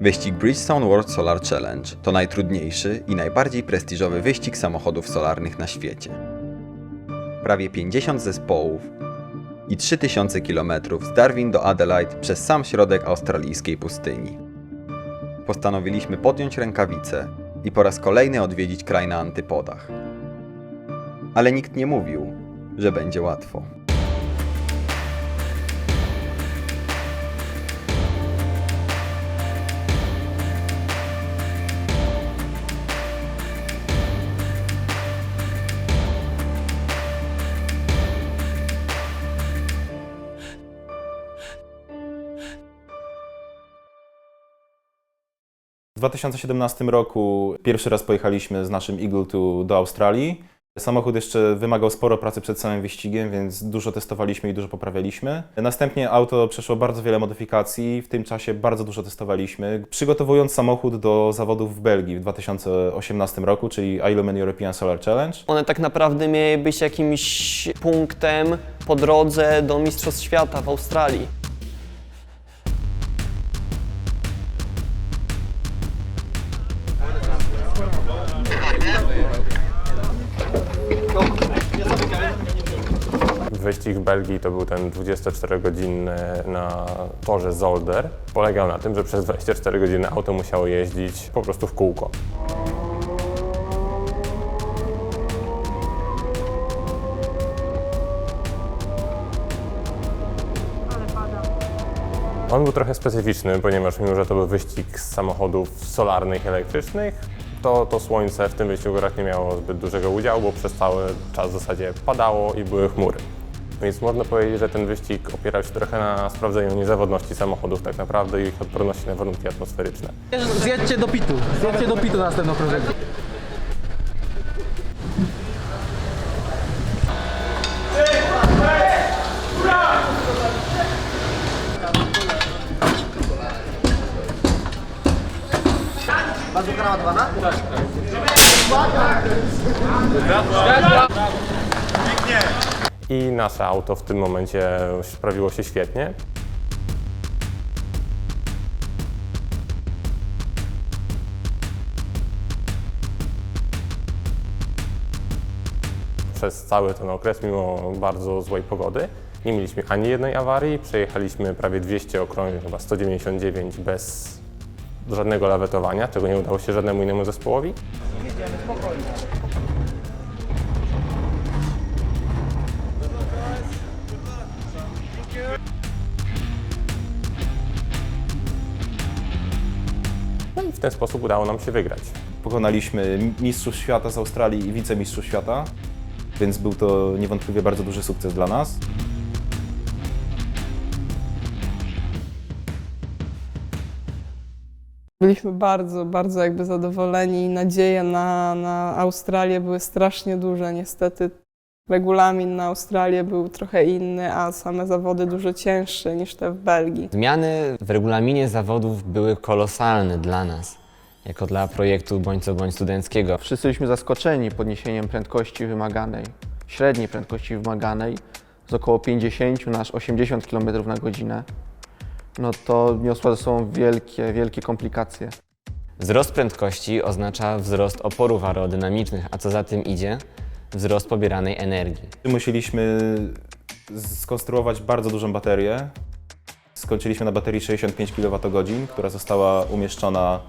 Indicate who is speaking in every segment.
Speaker 1: Wyścig Bridgestone World Solar Challenge to najtrudniejszy i najbardziej prestiżowy wyścig samochodów solarnych na świecie. Prawie 50 zespołów i 3000 km z Darwin do Adelaide przez sam środek australijskiej pustyni. Postanowiliśmy podjąć rękawice i po raz kolejny odwiedzić kraj na antypodach. Ale nikt nie mówił, że będzie łatwo.
Speaker 2: W 2017 roku pierwszy raz pojechaliśmy z naszym Eagle do Australii. Samochód jeszcze wymagał sporo pracy przed samym wyścigiem, więc dużo testowaliśmy i dużo poprawialiśmy. Następnie auto przeszło bardzo wiele modyfikacji, w tym czasie bardzo dużo testowaliśmy, przygotowując samochód do zawodów w Belgii w 2018 roku, czyli Ironman European Solar Challenge.
Speaker 3: One tak naprawdę miały być jakimś punktem po drodze do Mistrzostw Świata w Australii.
Speaker 4: Wyścig w Belgii to był ten 24-godzinny na torze Zolder. Polegał na tym, że przez 24 godziny auto musiało jeździć po prostu w kółko. On był trochę specyficzny, ponieważ mimo, że to był wyścig z samochodów solarnych i elektrycznych, to słońce w tym wyścigu nie miało zbyt dużego udziału, bo przez cały czas w zasadzie padało i były chmury. Więc można powiedzieć, że ten wyścig opierał się trochę na sprawdzeniu niezawodności samochodów tak naprawdę i ich odporności na warunki atmosferyczne.
Speaker 5: Zjedźcie do pitu na następną krążenie.
Speaker 4: I nasze auto w tym momencie sprawiło się świetnie. Przez cały ten okres, mimo bardzo złej pogody, nie mieliśmy ani jednej awarii. Przejechaliśmy prawie 200 okrążeń, chyba 199 bez żadnego lawetowania, czego nie udało się żadnemu innemu zespołowi. No i w ten sposób udało nam się wygrać.
Speaker 2: Pokonaliśmy mistrzów świata z Australii i wicemistrzów świata, więc był to niewątpliwie bardzo duży sukces dla nas.
Speaker 6: Byliśmy bardzo jakby zadowoleni i nadzieje na Australię były strasznie duże. Niestety regulamin na Australię był trochę inny, a same zawody dużo cięższe niż te w Belgii.
Speaker 7: Zmiany w regulaminie zawodów były kolosalne dla nas, jako dla projektu Bądź co bądź studenckiego.
Speaker 5: Wszyscy byliśmy zaskoczeni podniesieniem prędkości wymaganej, średniej prędkości wymaganej z około 50 na aż 80 km na godzinę. No to niosło ze sobą wielkie komplikacje.
Speaker 7: Wzrost prędkości oznacza wzrost oporów aerodynamicznych, a co za tym idzie, wzrost pobieranej energii.
Speaker 2: Musieliśmy skonstruować bardzo dużą baterię. Skończyliśmy na baterii 65 kWh, która została umieszczona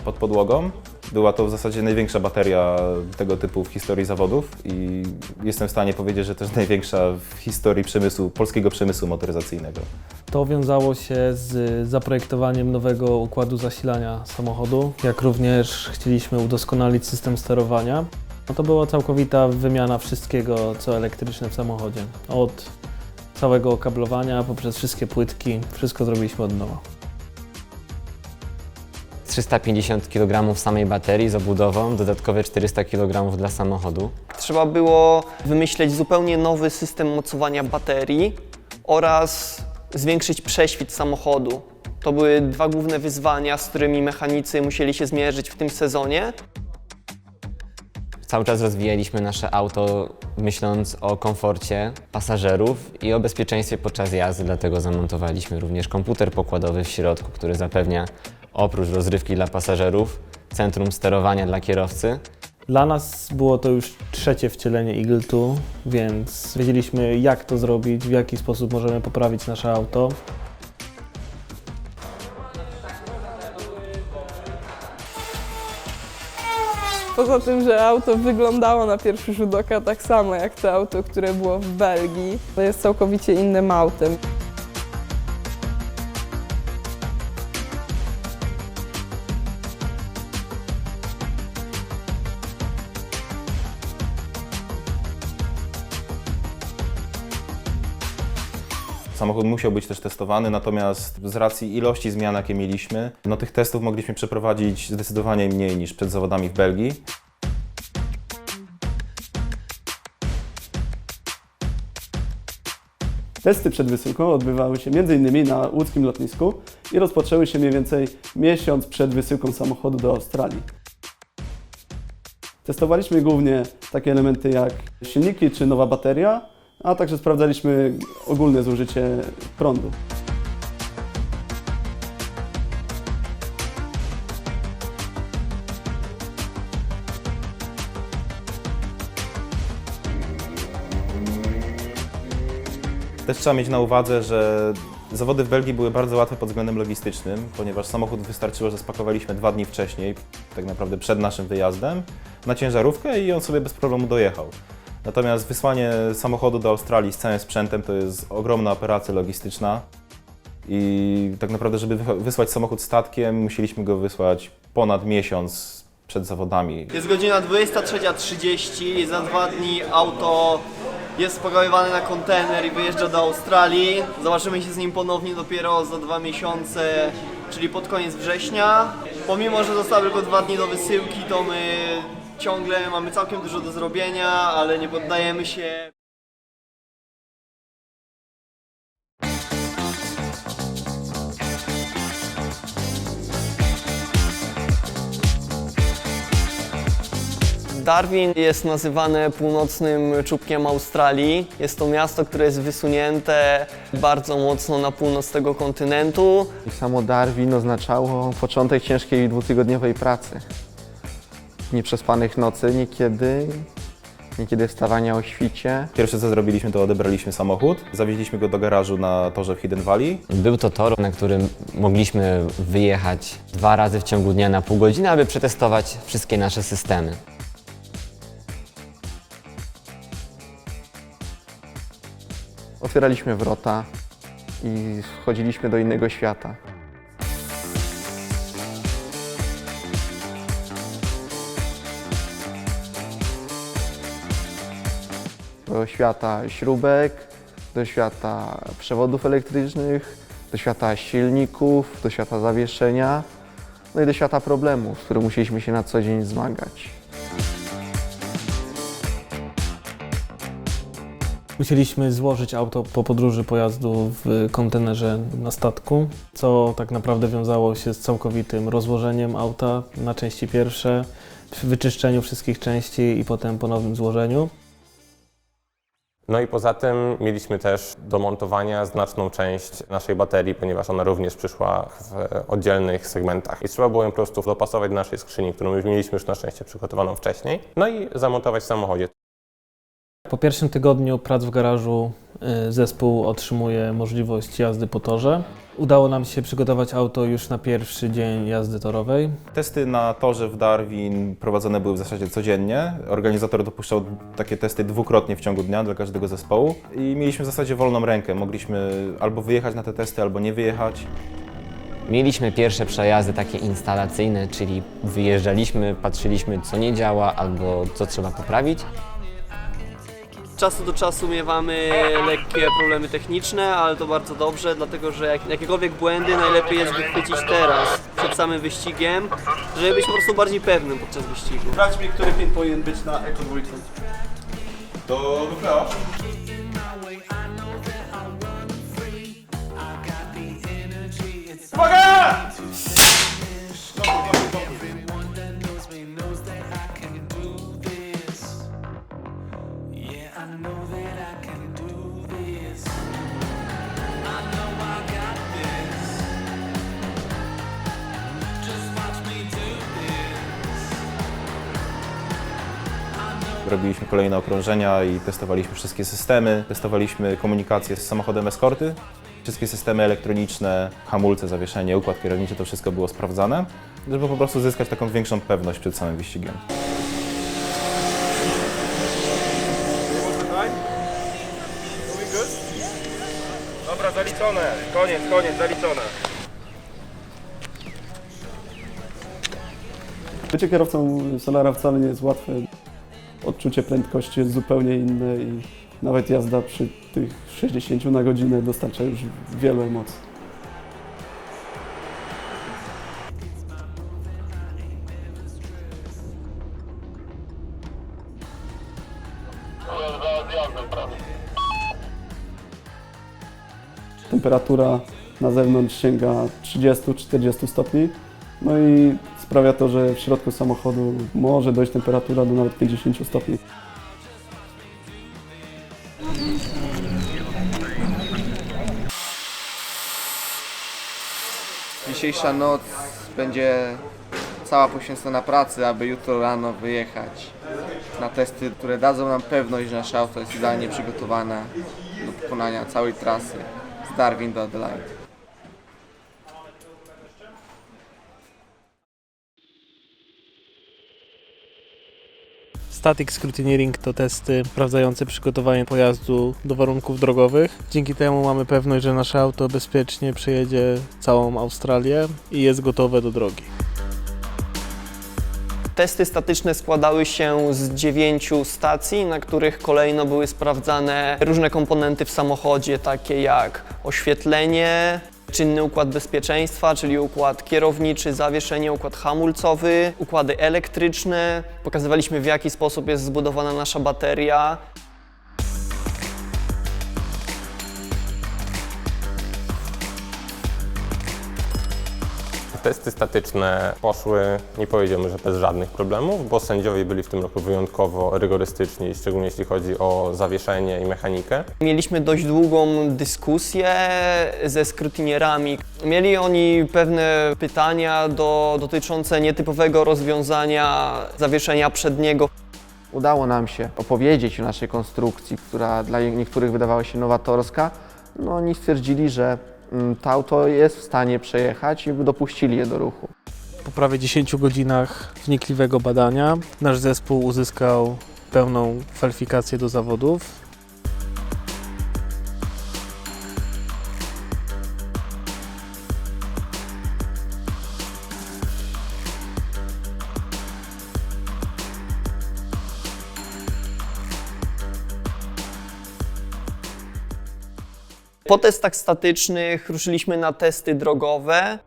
Speaker 2: pod podłogą. Była to w zasadzie największa bateria tego typu w historii zawodów i jestem w stanie powiedzieć, że też największa w historii polskiego przemysłu motoryzacyjnego.
Speaker 8: To wiązało się z zaprojektowaniem nowego układu zasilania samochodu, jak również chcieliśmy udoskonalić system sterowania. No to była całkowita wymiana wszystkiego, co elektryczne w samochodzie. Od całego okablowania, poprzez wszystkie płytki, wszystko zrobiliśmy od nowa.
Speaker 7: 350 kg samej baterii z obudową, dodatkowe 400 kg dla samochodu.
Speaker 3: Trzeba było wymyśleć zupełnie nowy system mocowania baterii oraz zwiększyć prześwit samochodu. To były dwa główne wyzwania, z którymi mechanicy musieli się zmierzyć w tym sezonie.
Speaker 7: Cały czas rozwijaliśmy nasze auto, myśląc o komforcie pasażerów i o bezpieczeństwie podczas jazdy, dlatego zamontowaliśmy również komputer pokładowy w środku, który zapewnia Oprócz rozrywki dla pasażerów, centrum sterowania dla kierowcy.
Speaker 8: Dla nas było to już trzecie wcielenie Eagle 2, więc wiedzieliśmy, jak to zrobić, w jaki sposób możemy poprawić nasze auto.
Speaker 6: Poza tym, że auto wyglądało na pierwszy rzut oka tak samo jak to auto, które było w Belgii, to jest całkowicie innym autem.
Speaker 2: Samochód musiał być też testowany, natomiast z racji ilości zmian, jakie mieliśmy, no tych testów mogliśmy przeprowadzić zdecydowanie mniej niż przed zawodami w Belgii.
Speaker 9: Testy przed wysyłką odbywały się m.in. na łódzkim lotnisku i rozpoczęły się mniej więcej miesiąc przed wysyłką samochodu do Australii. Testowaliśmy głównie takie elementy jak silniki czy nowa bateria, a także sprawdzaliśmy ogólne zużycie prądu.
Speaker 2: Też trzeba mieć na uwadze, że zawody w Belgii były bardzo łatwe pod względem logistycznym, ponieważ samochód wystarczyło, że spakowaliśmy 2 dni wcześniej, tak naprawdę przed naszym wyjazdem, na ciężarówkę i on sobie bez problemu dojechał. Natomiast wysłanie samochodu do Australii z całym sprzętem to jest ogromna operacja logistyczna i tak naprawdę, żeby wysłać samochód statkiem, musieliśmy go wysłać ponad miesiąc przed zawodami.
Speaker 3: Jest godzina 23:30, za 2 dni auto jest spakowywane na kontener i wyjeżdża do Australii. Zobaczymy się z nim ponownie dopiero za 2 miesiące, czyli pod koniec września. Pomimo, że zostały tylko 2 dni do wysyłki, to my ciągle mamy całkiem dużo do zrobienia, ale nie poddajemy się. Darwin jest nazywane północnym czubkiem Australii. Jest to miasto, które jest wysunięte bardzo mocno na północ tego kontynentu.
Speaker 5: I samo Darwin oznaczało początek ciężkiej 2-tygodniowej pracy. Nieprzespanych nocy niekiedy wstawania o świcie.
Speaker 2: Pierwsze co zrobiliśmy, to odebraliśmy samochód, zawieźliśmy go do garażu na torze w Hidden Valley.
Speaker 7: Był to tor, na którym mogliśmy wyjechać 2 razy w ciągu dnia na pół godziny, aby przetestować wszystkie nasze systemy.
Speaker 5: Otwieraliśmy wrota i wchodziliśmy do innego świata. Do świata śrubek, do świata przewodów elektrycznych, do świata silników, do świata zawieszenia, no i do świata problemów, z którymi musieliśmy się na co dzień zmagać.
Speaker 8: Musieliśmy złożyć auto po podróży pojazdu w kontenerze na statku, co tak naprawdę wiązało się z całkowitym rozłożeniem auta na części pierwsze, wyczyszczeniu wszystkich części i potem ponownym złożeniu.
Speaker 4: No i poza tym mieliśmy też do montowania znaczną część naszej baterii, ponieważ ona również przyszła w oddzielnych segmentach. I trzeba było ją po prostu dopasować do naszej skrzyni, którą już mieliśmy już na szczęście przygotowaną wcześniej, no i zamontować w samochodzie.
Speaker 8: Po pierwszym tygodniu prac w garażu zespół otrzymuje możliwość jazdy po torze. Udało nam się przygotować auto już na pierwszy dzień jazdy torowej.
Speaker 2: Testy na torze w Darwin prowadzone były w zasadzie codziennie. Organizator dopuszczał takie testy 2-krotnie w ciągu dnia dla każdego zespołu i mieliśmy w zasadzie wolną rękę. Mogliśmy albo wyjechać na te testy, albo nie wyjechać.
Speaker 7: Mieliśmy pierwsze przejazdy takie instalacyjne, czyli wyjeżdżaliśmy, patrzyliśmy co nie działa albo co trzeba poprawić.
Speaker 3: Z czasu do czasu miewamy lekkie problemy techniczne, ale to bardzo dobrze, dlatego że jakiekolwiek błędy najlepiej jest wychwycić teraz, przed samym wyścigiem, żeby być po prostu bardziej pewnym podczas wyścigu.
Speaker 9: Sprawdź mi, który pin powinien być na Eco 2.
Speaker 2: To wyprawa. Robiliśmy kolejne okrążenia i testowaliśmy wszystkie systemy. Testowaliśmy komunikację z samochodem eskorty. Wszystkie systemy elektroniczne, hamulce, zawieszenie, układ kierowniczy, to wszystko było sprawdzane, żeby po prostu zyskać taką większą pewność przed samym wyścigiem. Dobra, zaliczone. Koniec, zaliczone.
Speaker 9: Bycie kierowcą Solara wcale nie jest łatwe. Odczucie prędkości jest zupełnie inne i nawet jazda przy tych 60 na godzinę dostarcza już wielu emocji. Temperatura na zewnątrz sięga 30-40 stopni, no i sprawia to, że w środku samochodu może dojść temperatura do nawet 50 stopni.
Speaker 5: Dzisiejsza noc będzie cała poświęcona pracy, aby jutro rano wyjechać na testy, które dadzą nam pewność, że nasze auto jest idealnie przygotowane do pokonania całej trasy z Darwin do Adelaide.
Speaker 8: Static Scrutineering to testy sprawdzające przygotowanie pojazdu do warunków drogowych. Dzięki temu mamy pewność, że nasze auto bezpiecznie przejedzie całą Australię i jest gotowe do drogi.
Speaker 3: Testy statyczne składały się z 9 stacji, na których kolejno były sprawdzane różne komponenty w samochodzie, takie jak oświetlenie, czynny układ bezpieczeństwa, czyli układ kierowniczy, zawieszenie, układ hamulcowy, układy elektryczne. Pokazywaliśmy, w jaki sposób jest zbudowana nasza bateria.
Speaker 4: Testy statyczne poszły, nie powiedziałbym, że bez żadnych problemów, bo sędziowie byli w tym roku wyjątkowo rygorystyczni, szczególnie jeśli chodzi o zawieszenie i mechanikę.
Speaker 3: Mieliśmy dość długą dyskusję ze skrutinierami. Mieli oni pewne pytania dotyczące nietypowego rozwiązania zawieszenia przedniego.
Speaker 5: Udało nam się opowiedzieć o naszej konstrukcji, która dla niektórych wydawała się nowatorska. No oni stwierdzili, że to auto jest w stanie przejechać i dopuścili je do ruchu.
Speaker 8: Po prawie 10 godzinach wnikliwego badania nasz zespół uzyskał pełną kwalifikację do zawodów.
Speaker 3: Po testach statycznych ruszyliśmy na testy drogowe.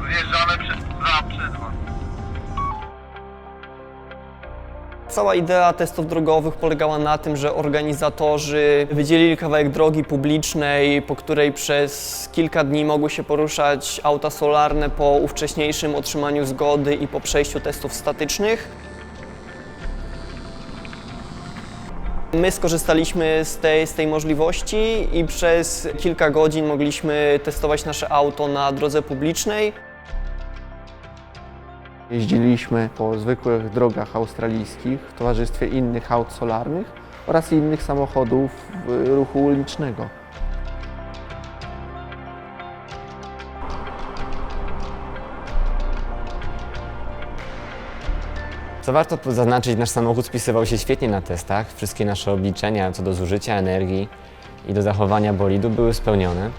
Speaker 10: Wjeżdżamy przed was.
Speaker 3: Cała idea testów drogowych polegała na tym, że organizatorzy wydzielili kawałek drogi publicznej, po której przez kilka dni mogły się poruszać auta solarne po ówcześniejszym otrzymaniu zgody i po przejściu testów statycznych. My skorzystaliśmy z tej możliwości i przez kilka godzin mogliśmy testować nasze auto na drodze publicznej.
Speaker 5: Jeździliśmy po zwykłych drogach australijskich w towarzystwie innych aut solarnych oraz innych samochodów ruchu ulicznego.
Speaker 7: Co warto zaznaczyć, nasz samochód spisywał się świetnie na testach. Wszystkie nasze obliczenia co do zużycia energii i do zachowania bolidu były spełnione.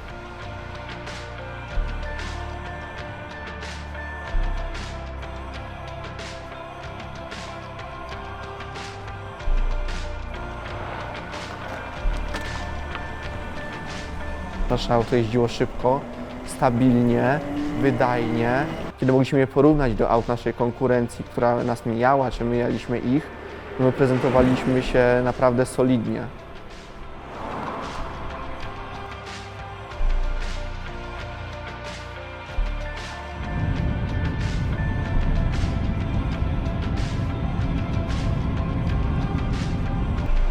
Speaker 5: Nasze auto jeździło szybko, stabilnie, wydajnie. Kiedy mogliśmy je porównać do aut naszej konkurencji, która nas mijała, czy mijaliśmy ich, my prezentowaliśmy się naprawdę solidnie.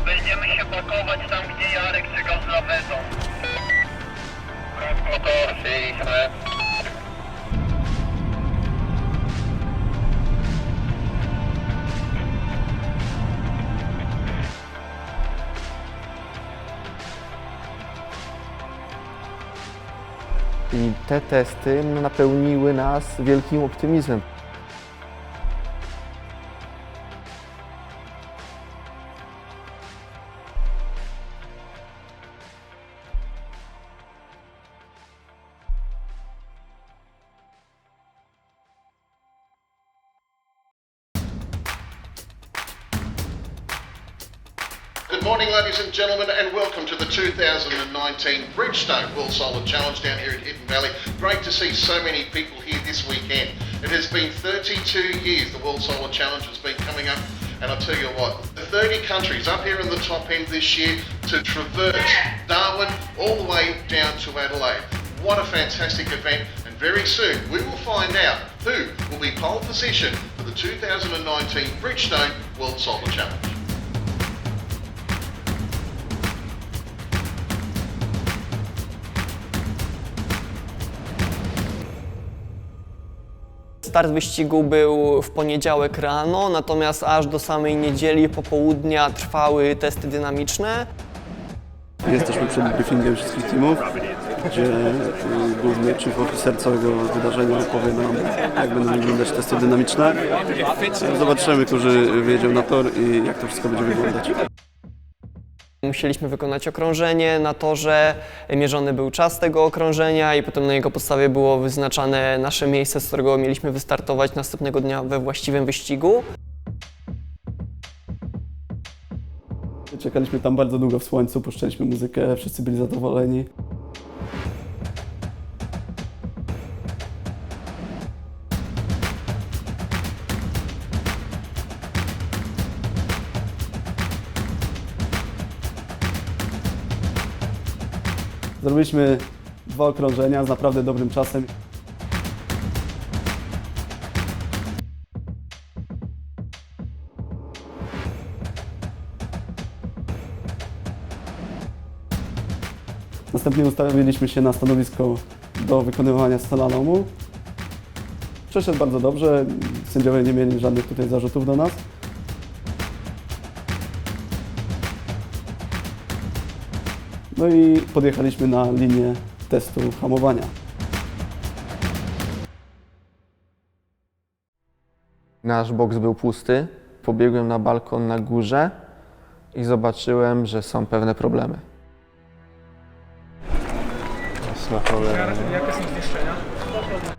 Speaker 10: Będziemy się pakować tam, gdzie Jarek czekał z lawetą. Motor, przyjęliśmy.
Speaker 5: I te testy napełniły nas wielkim optymizmem.
Speaker 11: Good morning, ladies and gentlemen, and welcome to the 2019 Bridgestone World Solar Challenge down here at Hidden Valley. Great to see so many people here this weekend. It has been 32 years the World Solar Challenge has been coming up, and I'll tell you what, the 30 countries up here in the top end this year to traverse Darwin all the way down to Adelaide. What a fantastic event, and very soon we will find out who will be pole position for the 2019 Bridgestone World Solar Challenge.
Speaker 3: Start wyścigu był w poniedziałek rano, natomiast aż do samej niedzieli popołudnia trwały testy dynamiczne.
Speaker 9: Jesteśmy przed briefingiem wszystkich teamów, gdzie główny chief officer całego wydarzenia opowie nam, jak będą wyglądać testy dynamiczne. Zobaczymy, którzy wjedzie na tor i jak to wszystko będzie wyglądać.
Speaker 3: Musieliśmy wykonać okrążenie na torze, mierzony był czas tego okrążenia i potem na jego podstawie było wyznaczane nasze miejsce, z którego mieliśmy wystartować następnego dnia we właściwym wyścigu.
Speaker 9: Czekaliśmy tam bardzo długo w słońcu, puszczaliśmy muzykę, wszyscy byli zadowoleni. Zrobiliśmy 2 okrążenia z naprawdę dobrym czasem. Następnie ustawiliśmy się na stanowisko do wykonywania slalomu. Przeszedł bardzo dobrze, sędziowie nie mieli żadnych tutaj zarzutów do nas. No i podjechaliśmy na linię testu hamowania.
Speaker 5: Nasz boks był pusty. Pobiegłem na balkon na górze i zobaczyłem, że są pewne problemy.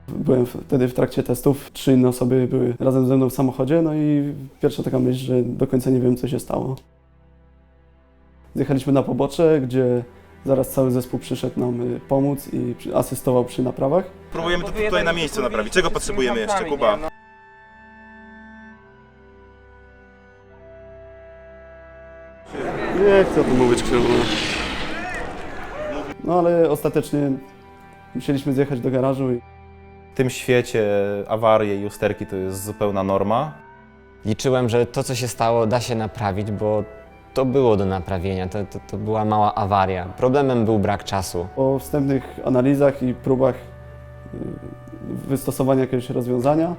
Speaker 9: Byłem wtedy w trakcie testów, 3 inne osoby były razem ze mną w samochodzie, no i pierwsza taka myśl, że do końca nie wiem, co się stało. Zjechaliśmy na pobocze, gdzie zaraz cały zespół przyszedł nam pomóc i asystował przy naprawach.
Speaker 12: Próbujemy to tutaj na miejscu naprawić. Czego potrzebujemy jeszcze, Kuba?
Speaker 9: Nie chcę o tym mówić, krzywo. No ale ostatecznie musieliśmy zjechać do garażu.
Speaker 2: W tym świecie awarie i usterki to jest zupełna norma.
Speaker 7: Liczyłem, że to, co się stało, da się naprawić, bo to było do naprawienia, to była mała awaria. Problemem był brak czasu.
Speaker 9: Po wstępnych analizach i próbach wystosowania jakiegoś rozwiązania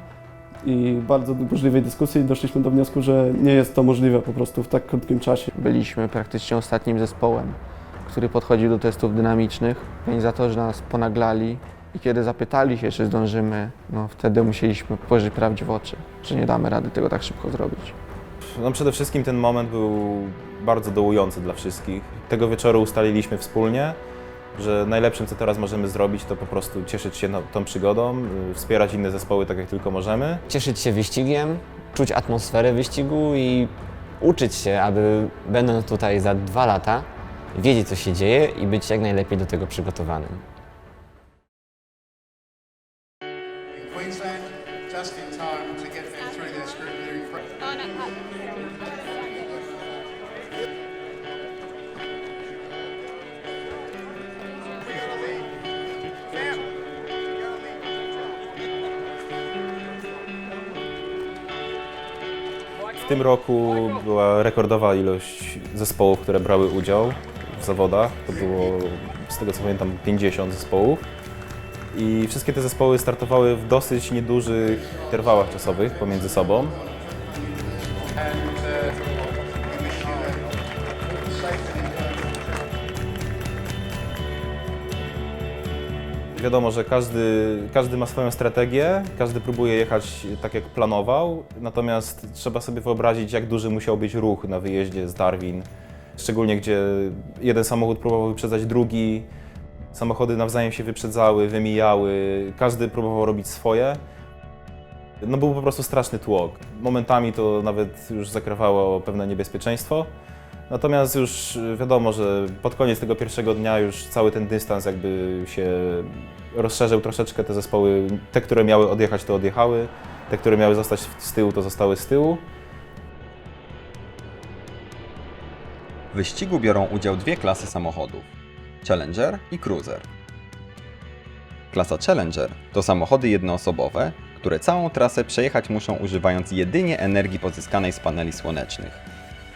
Speaker 9: i bardzo burzliwej dyskusji doszliśmy do wniosku, że nie jest to możliwe po prostu w tak krótkim czasie.
Speaker 5: Byliśmy praktycznie ostatnim zespołem, który podchodził do testów dynamicznych. Organizatorzy nas ponaglali i kiedy zapytali się, czy zdążymy, no wtedy musieliśmy spojrzeć prawdzie w oczy, że nie damy rady tego tak szybko zrobić.
Speaker 2: No przede wszystkim ten moment był bardzo dołujący dla wszystkich. Tego wieczoru ustaliliśmy wspólnie, że najlepszym, co teraz możemy zrobić, to po prostu cieszyć się tą przygodą, wspierać inne zespoły tak, jak tylko możemy.
Speaker 7: Cieszyć się wyścigiem, czuć atmosferę wyścigu i uczyć się, aby będąc tutaj za 2 lata, wiedzieć, co się dzieje i być jak najlepiej do tego przygotowanym.
Speaker 13: Queensland, just in time to get them through their scrutiny.
Speaker 2: W tym roku była rekordowa ilość zespołów, które brały udział w zawodach. To było, z tego co pamiętam, 50 zespołów. I wszystkie te zespoły startowały w dosyć niedużych interwałach czasowych pomiędzy sobą. Wiadomo, że każdy ma swoją strategię, każdy próbuje jechać tak jak planował, natomiast trzeba sobie wyobrazić, jak duży musiał być ruch na wyjeździe z Darwin. Szczególnie gdzie jeden samochód próbował wyprzedzać drugi, samochody nawzajem się wyprzedzały, wymijały, każdy próbował robić swoje. No był po prostu straszny tłok. Momentami to nawet już zakrawało pewne niebezpieczeństwo. Natomiast już wiadomo, że pod koniec tego pierwszego dnia już cały ten dystans jakby się rozszerzył troszeczkę. Te zespoły, te, które miały odjechać, to odjechały. Te, które miały zostać z tyłu, to zostały z tyłu.
Speaker 1: W wyścigu biorą udział dwie klasy samochodów: Challenger i Cruiser. Klasa Challenger to samochody jednoosobowe, które całą trasę przejechać muszą używając jedynie energii pozyskanej z paneli słonecznych.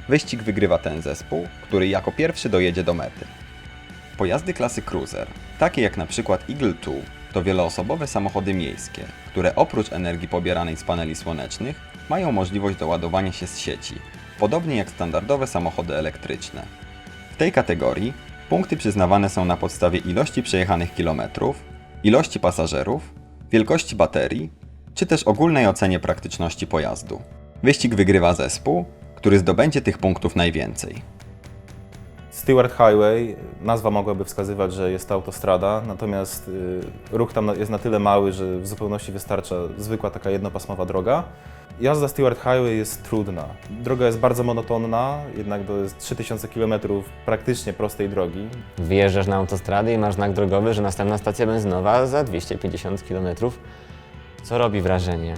Speaker 1: Wyścig wygrywa ten zespół, który jako pierwszy dojedzie do mety. Pojazdy klasy Cruiser, takie jak na przykład Eagle 2, to wieloosobowe samochody miejskie, które oprócz energii pobieranej z paneli słonecznych mają możliwość doładowania się z sieci, podobnie jak standardowe samochody elektryczne. W tej kategorii punkty przyznawane są na podstawie ilości przejechanych kilometrów, ilości pasażerów, wielkości baterii, czy też ogólnej ocenie praktyczności pojazdu. Wyścig wygrywa zespół, który zdobędzie tych punktów najwięcej.
Speaker 2: Stewart Highway, nazwa mogłaby wskazywać, że jest to autostrada, natomiast ruch tam jest na tyle mały, że w zupełności wystarcza zwykła taka jednopasmowa droga. Jazda Stewart Highway jest trudna. Droga jest bardzo monotonna, jednak to jest 3000 km praktycznie prostej drogi.
Speaker 7: Wyjeżdżasz na autostradę i masz znak drogowy, że następna stacja benzynowa za 250 km, co robi wrażenie.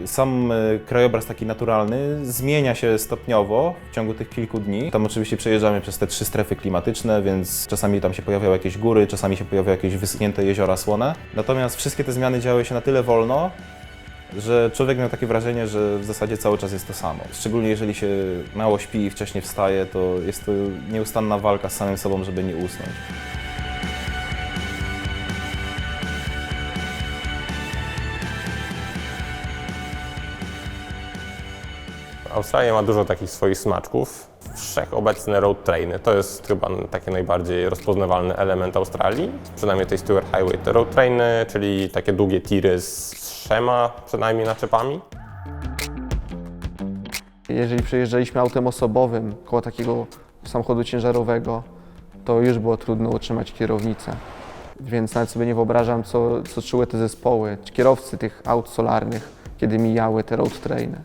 Speaker 2: Sam krajobraz taki naturalny zmienia się stopniowo w ciągu tych kilku dni. Tam oczywiście przejeżdżamy przez te 3 strefy klimatyczne, więc czasami tam się pojawiają jakieś góry, czasami się pojawiają jakieś wyschnięte jeziora słone. Natomiast wszystkie te zmiany działy się na tyle wolno, że człowiek miał takie wrażenie, że w zasadzie cały czas jest to samo. Szczególnie jeżeli się mało śpi i wcześnie wstaje, to jest to nieustanna walka z samym sobą, żeby nie usnąć.
Speaker 4: Australia ma dużo takich swoich smaczków. Wszechobecne road trainy to jest chyba taki najbardziej rozpoznawalny element Australii. Przynajmniej tej Stewart Highway te road trainy, czyli takie długie tiry z 3 przynajmniej naczepami.
Speaker 5: Jeżeli przejeżdżaliśmy autem osobowym koło takiego samochodu ciężarowego, to już było trudno utrzymać kierownicę. Więc nawet sobie nie wyobrażam, co czuły te zespoły, czy kierowcy tych aut solarnych, kiedy mijały te road trainy.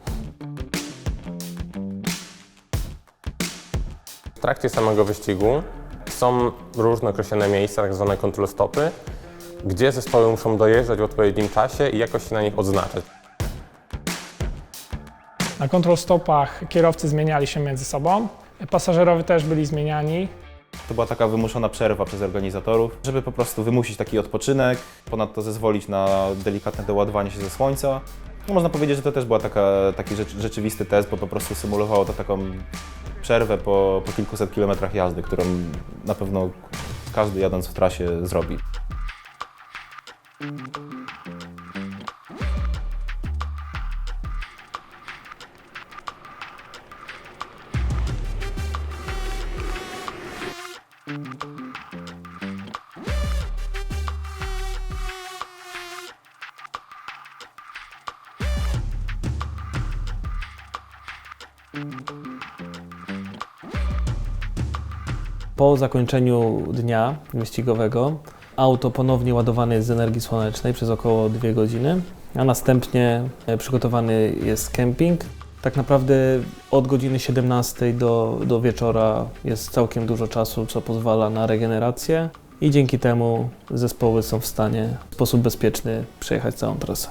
Speaker 4: W trakcie samego wyścigu są różne określone miejsca, tak zwane control stopy, gdzie zespoły muszą dojeżdżać w odpowiednim czasie i jakoś się na nich odznaczać.
Speaker 14: Na control stopach kierowcy zmieniali się między sobą, pasażerowie też byli zmieniani.
Speaker 2: To była taka wymuszona przerwa przez organizatorów, żeby po prostu wymusić taki odpoczynek, ponadto zezwolić na delikatne doładowanie się ze słońca. No, można powiedzieć, że to też była taki rzeczywisty test, bo po prostu symulowało to taką przerwę po kilkuset kilometrach jazdy, którą na pewno każdy jadąc w trasie zrobi.
Speaker 8: Po zakończeniu dnia wyścigowego auto ponownie ładowane jest z energii słonecznej przez około 2 godziny, a następnie przygotowany jest kemping. Tak naprawdę od godziny 17 do wieczora jest całkiem dużo czasu, co pozwala na regenerację i dzięki temu zespoły są w stanie w sposób bezpieczny przejechać całą trasę.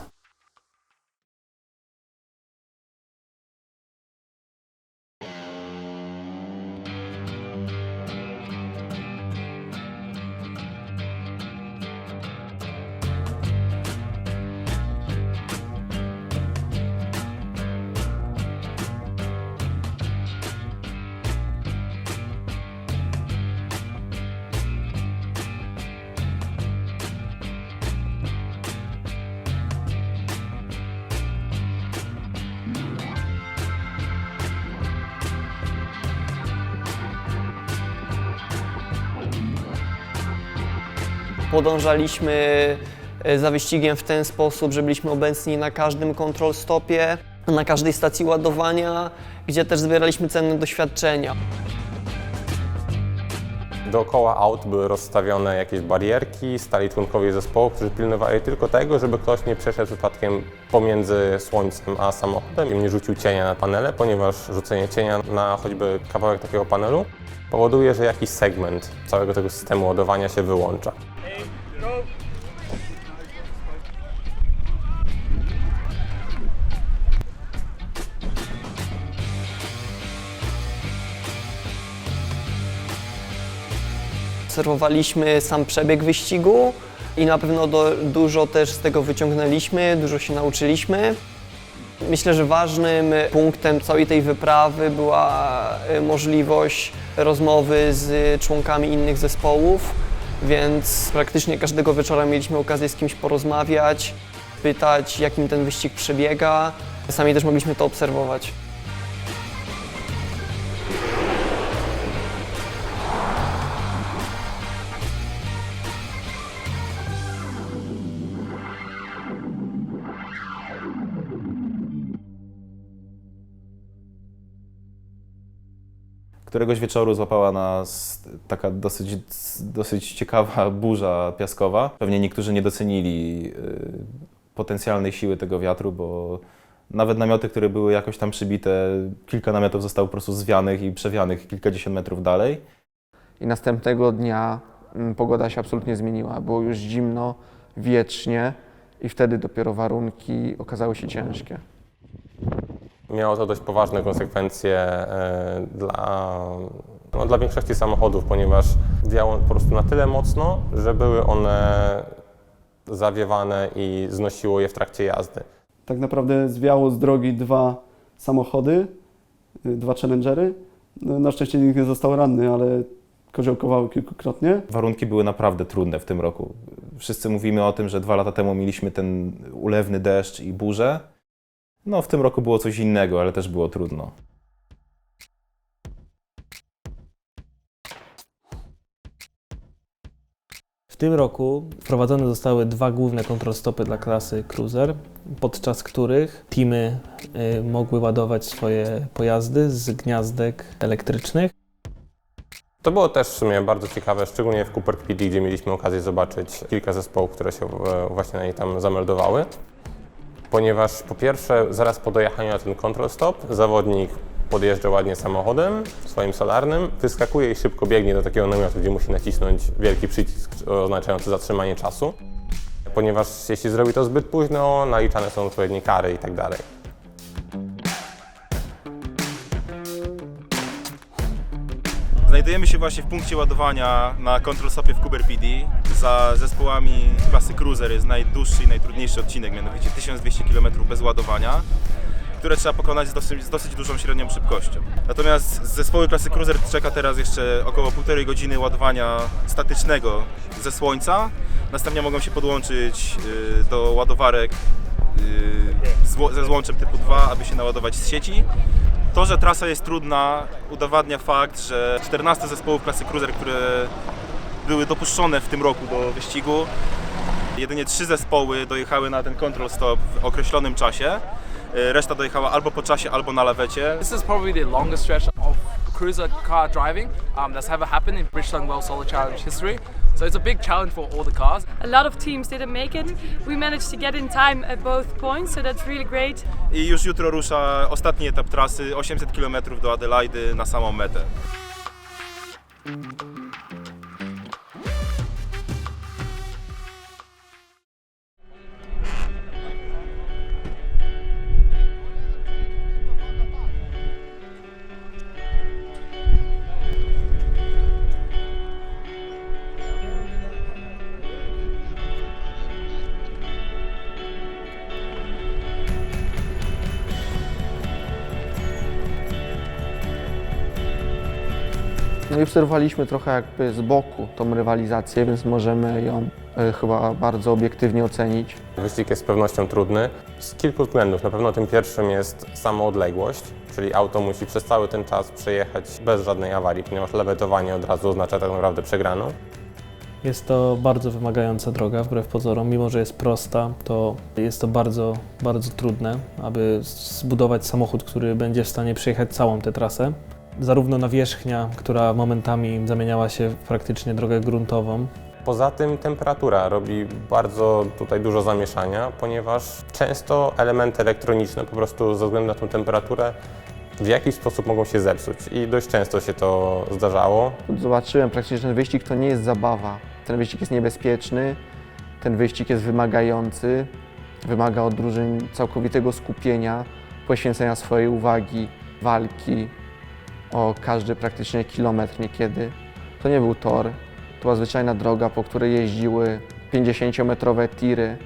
Speaker 3: Podążaliśmy za wyścigiem w ten sposób, że byliśmy obecni na każdym control stopie, na każdej stacji ładowania, gdzie też zbieraliśmy cenne doświadczenia.
Speaker 4: Dookoła aut były rozstawione jakieś barierki, stali członkowie zespołu, którzy pilnowali tylko tego, żeby ktoś nie przeszedł przypadkiem pomiędzy słońcem a samochodem i nie rzucił cienia na panele, ponieważ rzucenie cienia na choćby kawałek takiego panelu powoduje, że jakiś segment całego tego systemu ładowania się wyłącza.
Speaker 3: Obserwowaliśmy sam przebieg wyścigu i na pewno dużo też z tego wyciągnęliśmy, dużo się nauczyliśmy. Myślę, że ważnym punktem całej tej wyprawy była możliwość rozmowy z członkami innych zespołów, więc praktycznie każdego wieczora mieliśmy okazję z kimś porozmawiać, pytać, jakim ten wyścig przebiega. Sami też mogliśmy to obserwować.
Speaker 2: Któregoś wieczoru złapała nas taka dosyć ciekawa burza piaskowa. Pewnie niektórzy nie docenili potencjalnej siły tego wiatru, bo nawet namioty, które były jakoś tam przybite, kilka namiotów zostało po prostu zwianych i przewianych kilkadziesiąt metrów dalej.
Speaker 5: I następnego dnia pogoda się absolutnie zmieniła. Było już zimno, wietrznie i wtedy dopiero warunki okazały się ciężkie.
Speaker 4: Miało to dość poważne konsekwencje dla większości samochodów, ponieważ wiało po prostu na tyle mocno, że były one zawiewane i znosiło je w trakcie jazdy.
Speaker 9: Tak naprawdę zwiało z drogi 2 samochody, 2 Challengery. No, na szczęście nikt nie został ranny, ale koziołkowały kilkukrotnie.
Speaker 2: Warunki były naprawdę trudne w tym roku. Wszyscy mówimy o tym, że 2 lata temu mieliśmy ten ulewny deszcz i burzę. No, w tym roku było coś innego, ale też było trudno.
Speaker 8: W tym roku wprowadzone zostały 2 główne control stopy dla klasy Cruiser, podczas których teamy mogły ładować swoje pojazdy z gniazdek elektrycznych.
Speaker 4: To było też w sumie bardzo ciekawe, szczególnie w Cooper PD, gdzie mieliśmy okazję zobaczyć kilka zespołów, które się właśnie na niej tam zameldowały. Ponieważ po pierwsze, zaraz po dojechaniu na ten control stop, zawodnik podjeżdża ładnie samochodem swoim solarnym, wyskakuje i szybko biegnie do takiego namiotu, gdzie musi nacisnąć wielki przycisk oznaczający zatrzymanie czasu. Ponieważ jeśli zrobi to zbyt późno, naliczane są odpowiednie kary i tak dalej.
Speaker 12: Znajdujemy się właśnie w punkcie ładowania na control stopie w Cooper PD. Za zespołami klasy Cruiser jest najdłuższy i najtrudniejszy odcinek, mianowicie 1200 km bez ładowania, które trzeba pokonać z dosyć dużą średnią szybkością. Natomiast zespoły klasy Cruiser czeka teraz jeszcze około 1,5 godziny ładowania statycznego ze słońca. Następnie mogą się podłączyć do ładowarek ze złączem typu 2, aby się naładować z sieci. To, że trasa jest trudna, udowadnia fakt, że 14 zespołów klasy Cruiser, które były dopuszczone w tym roku do wyścigu, jedynie 3 zespoły dojechały na ten control stop w określonym czasie. Reszta dojechała albo po czasie, albo na lawecie.
Speaker 15: This is probably the longest stretch of cruiser car driving that's ever happened in Bridgestone World Solar Challenge history. So it's a big challenge for all the cars.
Speaker 16: A lot of teams didn't make it. We managed to get in time at both points, so that's really great.
Speaker 12: I już jutro rusza ostatni etap trasy, 800 km do Adelaidy na samą metę.
Speaker 5: No i obserwowaliśmy trochę jakby z boku tą rywalizację, więc możemy ją chyba bardzo obiektywnie ocenić.
Speaker 4: Wyścig jest z pewnością trudny z kilku względów. Na pewno tym pierwszym jest sama odległość, czyli auto musi przez cały ten czas przejechać bez żadnej awarii, ponieważ lewetowanie od razu oznacza tak naprawdę przegraną.
Speaker 8: Jest to bardzo wymagająca droga, wbrew pozorom. Mimo że jest prosta, to jest to bardzo, bardzo trudne, aby zbudować samochód, który będzie w stanie przejechać całą tę trasę. Zarówno nawierzchnia, która momentami zamieniała się w praktycznie drogę gruntową.
Speaker 4: Poza tym temperatura robi bardzo tutaj dużo zamieszania, ponieważ często elementy elektroniczne po prostu ze względu na tą temperaturę w jakiś sposób mogą się zepsuć i dość często się to zdarzało.
Speaker 5: Zobaczyłem praktycznie, że ten wyścig to nie jest zabawa. Ten wyścig jest niebezpieczny, ten wyścig jest wymagający, wymaga od drużyn całkowitego skupienia, poświęcenia swojej uwagi, walki o każdy praktycznie kilometr niekiedy. To nie był tor, to była zwyczajna droga, po której jeździły 50-metrowe tiry.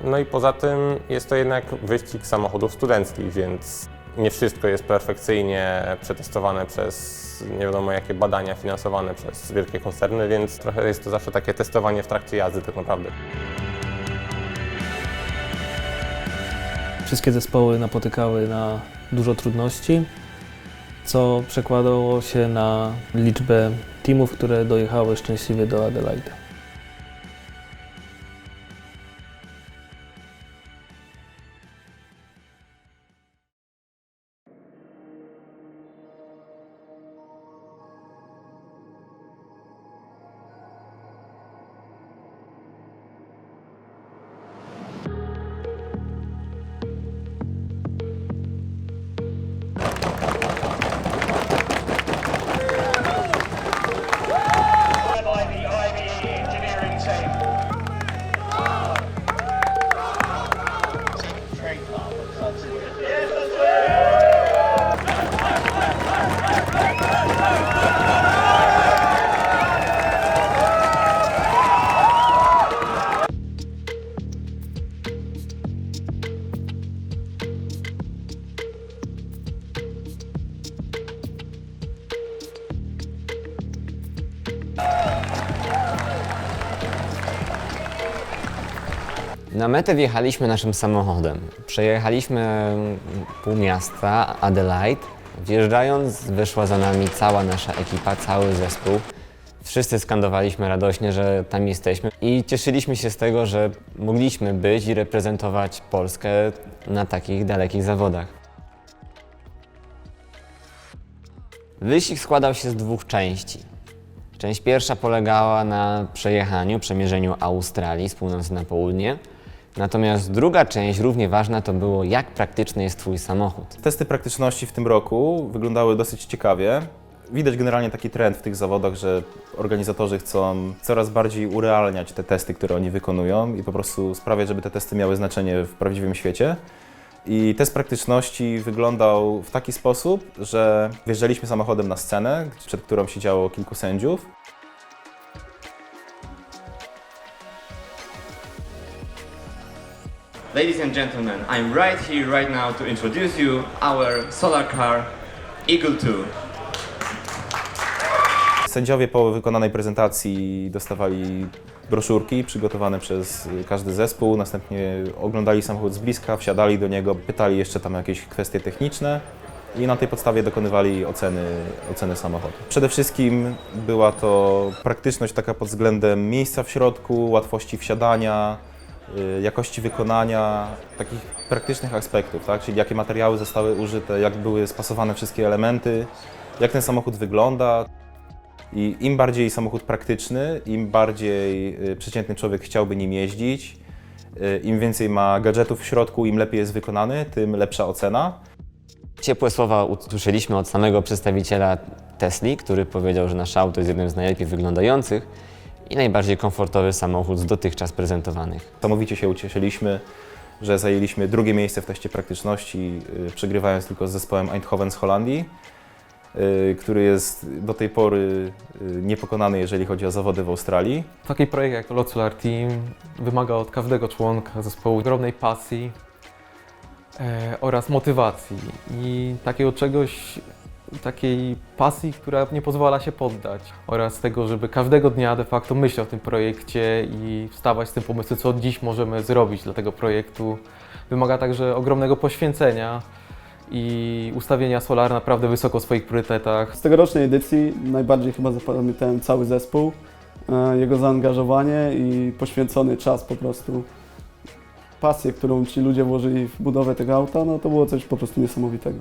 Speaker 4: No i poza tym jest to jednak wyścig samochodów studenckich, więc nie wszystko jest perfekcyjnie przetestowane przez nie wiadomo jakie badania finansowane przez wielkie koncerny, więc trochę jest to zawsze takie testowanie w trakcie jazdy tak naprawdę.
Speaker 8: Wszystkie zespoły napotykały na dużo trudności, co przekładało się na liczbę teamów, które dojechały szczęśliwie do Adelaide.
Speaker 7: Na metę wjechaliśmy naszym samochodem. Przejechaliśmy pół miasta, Adelaide. Wjeżdżając, wyszła za nami cała nasza ekipa, cały zespół. Wszyscy skandowaliśmy radośnie, że tam jesteśmy i cieszyliśmy się z tego, że mogliśmy być i reprezentować Polskę na takich dalekich zawodach. Wyścig składał się z dwóch części. Część pierwsza polegała na przemierzeniu Australii z północy na południe. Natomiast druga część, równie ważna, to było, jak praktyczny jest Twój samochód.
Speaker 2: Testy praktyczności w tym roku wyglądały dosyć ciekawie. Widać generalnie taki trend w tych zawodach, że organizatorzy chcą coraz bardziej urealniać te testy, które oni wykonują i po prostu sprawiać, żeby te testy miały znaczenie w prawdziwym świecie. I test praktyczności wyglądał w taki sposób, że wjeżdżaliśmy samochodem na scenę, przed którą siedziało kilku sędziów.
Speaker 17: Ladies and gentlemen, I'm right here, right now to introduce you our solar car Eagle 2.
Speaker 2: Sędziowie po wykonanej prezentacji dostawali broszurki przygotowane przez każdy zespół, następnie oglądali samochód z bliska, wsiadali do niego, pytali jeszcze tam jakieś kwestie techniczne i na tej podstawie dokonywali oceny samochodu. Przede wszystkim była to praktyczność taka pod względem miejsca w środku, łatwości wsiadania, jakości wykonania, takich praktycznych aspektów, tak? Czyli jakie materiały zostały użyte, jak były spasowane wszystkie elementy, jak ten samochód wygląda. I im bardziej samochód praktyczny, im bardziej przeciętny człowiek chciałby nim jeździć, im więcej ma gadżetów w środku, im lepiej jest wykonany, tym lepsza ocena.
Speaker 7: Ciepłe słowa usłyszeliśmy od samego przedstawiciela Tesli, który powiedział, że nasze auto jest jednym z najlepiej wyglądających i najbardziej komfortowy samochód z dotychczas prezentowanych.
Speaker 2: Niesamowicie się ucieszyliśmy, że zajęliśmy drugie miejsce w teście praktyczności, przegrywając tylko z zespołem Eindhoven z Holandii, który jest do tej pory niepokonany, jeżeli chodzi o zawody w Australii.
Speaker 18: Taki projekt jak Lot Solar Team wymaga od każdego członka zespołu ogromnej pasji oraz motywacji i takiego czegoś, takiej pasji, która nie pozwala się poddać oraz tego, żeby każdego dnia de facto myśleć o tym projekcie i wstawać z tym pomysłem, co dziś możemy zrobić dla tego projektu. Wymaga także ogromnego poświęcenia i ustawienia Solar naprawdę wysoko w swoich priorytetach.
Speaker 9: Z tegorocznej edycji najbardziej chyba zapamiętałem cały zespół, jego zaangażowanie i poświęcony czas po prostu. Pasję, którą ci ludzie włożyli w budowę tego auta, no to było coś po prostu niesamowitego.